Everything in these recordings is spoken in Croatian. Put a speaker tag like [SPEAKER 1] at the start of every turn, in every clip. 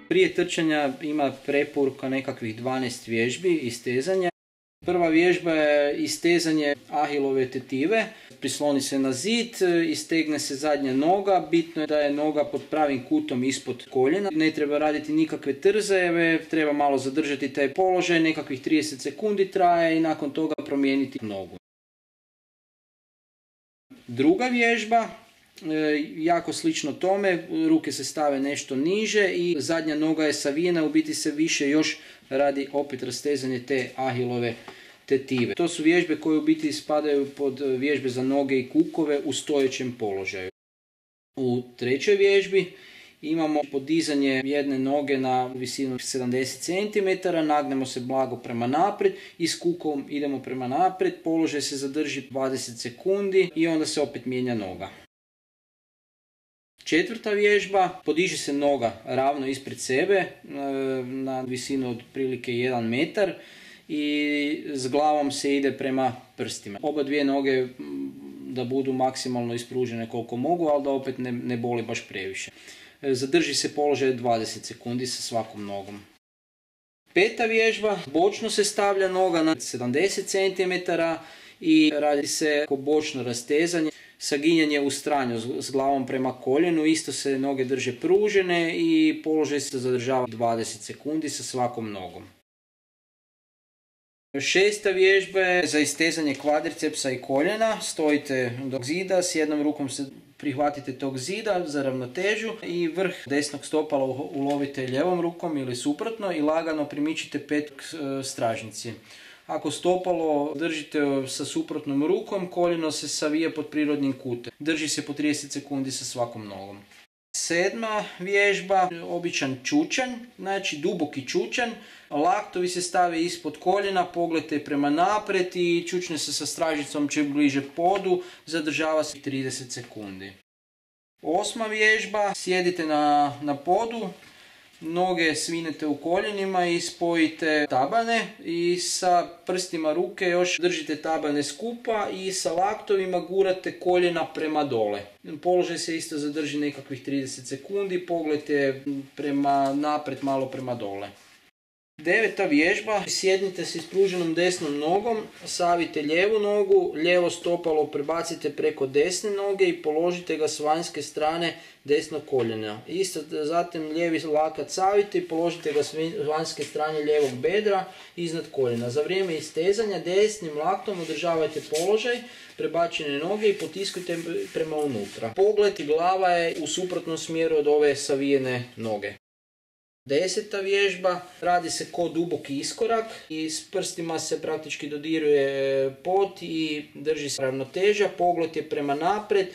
[SPEAKER 1] Prije trčanja ima preporuka nekakvih 12 vježbi istezanja. Prva vježba je istezanje ahilove tetive. Prisloni se na zid, istegne se zadnja noga. Bitno je da je noga pod pravim kutom ispod koljena. Ne treba raditi nikakve trzajeve, treba malo zadržati taj položaj, nekakvih 30 sekundi traje i nakon toga promijeniti nogu. Druga vježba, jako slično tome, ruke se stave nešto niže i zadnja noga je savijena, u biti se više još radi opet rastezanje te ahilove tetive. To su vježbe koje u biti spadaju pod vježbe za noge i kukove u stojećem položaju. U trećoj vježbi imamo podizanje jedne noge na visinu 70 cm, nagnemo se blago prema naprijed i s kukom idemo prema naprijed, položaj se zadrži 20 sekundi i onda se opet mijenja noga. Četvrta vježba, podiže se noga ravno ispred sebe na visinu od prilike 1 metar i s glavom se ide prema prstima. Oba dvije noge da budu maksimalno ispružene koliko mogu, ali da opet ne boli baš previše. Zadrži se položaj 20 sekundi sa svakom nogom. Peta vježba, bočno se stavlja noga na 70 cm i radi se oko bočno rastezanje. Saginjanje u stranju s glavom prema koljenu, isto se noge drže pružene i položaj se zadržava 20 sekundi sa svakom nogom. Šesta vježba je za istezanje kvadricepsa i koljena. Stojite do zida, s jednom rukom se prihvatite tog zida za ravnotežu i vrh desnog stopala ulovite ljevom rukom ili suprotno i lagano primičite pet k stražnici. Ako stopalo držite sa suprotnom rukom, koljeno se savije pod prirodnim kutem. Drži se po 30 sekundi sa svakom nogom. Sedma vježba, običan čučanj, znači duboki čučanj. Laktovi se stave ispod koljena, pogled je prema naprijed i čučne se sa stražnicom čim bliže podu, zadržava se 30 sekundi. Osma vježba, sjedite na podu, noge svinete u koljenima i spojite tabane i sa prstima ruke još držite tabane skupa i sa laktovima gurate koljena prema dole. Položaj se isto zadrži nekakvih 30 sekundi, pogled je prema naprijed, malo prema dole. Deveta vježba, sjednite se ispruženom desnom nogom, savite lijevu nogu, lijevo stopalo prebacite preko desne noge i položite ga s vanjske strane desnog koljena. Isto zatim lijevi lakat savite i položite ga s vanjske strane lijevog bedra iznad koljena. Za vrijeme istezanja desnim laktom održavajte položaj prebačene noge i potiskujte prema unutra. Pogled i glava je u suprotnom smjeru od ove savijene noge. Deseta vježba, radi se ko duboki iskorak i s prstima se praktički dodiruje pod i drži se ravnoteža, pogled je prema naprijed,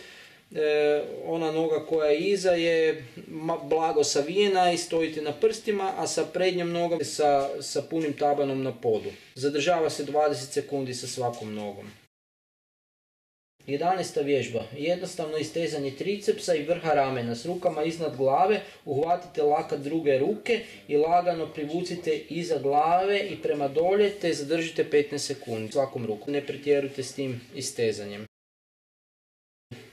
[SPEAKER 1] ona noga koja je iza je blago savijena i stojite na prstima, a sa prednjom nogom sa punim tabanom na podu. Zadržava se 20 sekundi sa svakom nogom. 11. vježba, jednostavno istezanje tricepsa i vrha ramena s rukama iznad glave, uhvatite lakat druge ruke i lagano privucite iza glave i prema dolje te zadržite 15 sekundi svakom rukom. Ne pretjerujte s tim istezanjem.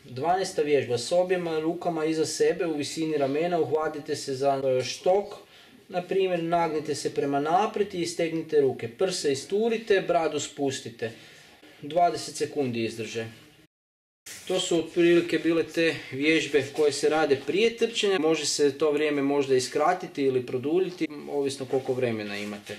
[SPEAKER 1] 12. vježba, s objema rukama iza sebe u visini ramena uhvatite se za štok, na primjer nagnite se prema naprijed i istegnite ruke. Prse isturite, bradu spustite. 20 sekundi izdrže. To su otprilike bile te vježbe koje se rade prije trčanja. Može se to vrijeme možda iskratiti ili produljiti, ovisno koliko vremena imate.